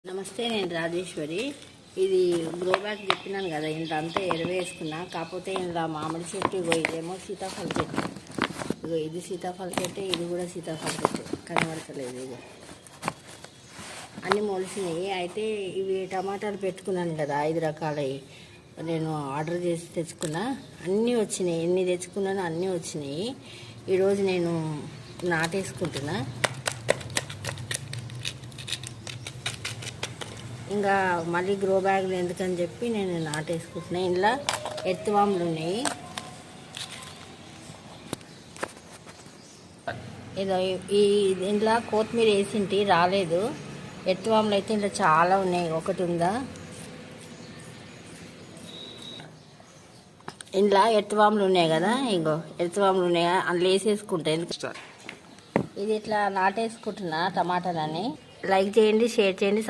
నమస్తే, నేను రాజేశ్వరి. ఇది గ్రో బ్యాగ్ చెప్పినాను కదా, ఇంత అంతా ఎరవేసుకున్నా. కాకపోతే ఇందులో మామిడి చెట్టు, ఇదేమో సీతాఫల చెట్టు. ఇది సీతాఫల చెట్టు, ఇది కూడా సీతాఫల చెట్టు. కనబడతలేదు. ఇది అన్నీ మొలిసినాయి. అయితే ఇవి టమాటాలు పెట్టుకున్నాను కదా, 5 రకాలవి నేను ఆర్డర్ చేసి తెచ్చుకున్నా. అన్నీ వచ్చినాయి. ఎన్ని తెచ్చుకున్నానో అన్నీ వచ్చినాయి. ఈరోజు నేను నాటేసుకుంటున్నా. ఇంకా మళ్ళీ గ్రో బ్యాగ్లు ఎందుకని చెప్పి నేను నాటేసుకుంటున్నాను. ఇందులో ఎత్తువాములు ఉన్నాయి. ఏదో ఈ ఇంట్లో కొత్తిమీర వేసింటి రాలేదు. ఎత్తువాములు అయితే ఇంట్లో చాలా ఉన్నాయి. ఒకటి ఉందా, ఇంట్లో ఎత్తువాములు ఉన్నాయి కదా, ఇంకో ఎత్తువాములు ఉన్నాయి. అందులో వేసేసుకుంటా. ఇది ఇట్లా నాటేసుకుంటున్నా టమాటాలని. లైక్ చేయండి, షేర్ చేయండి,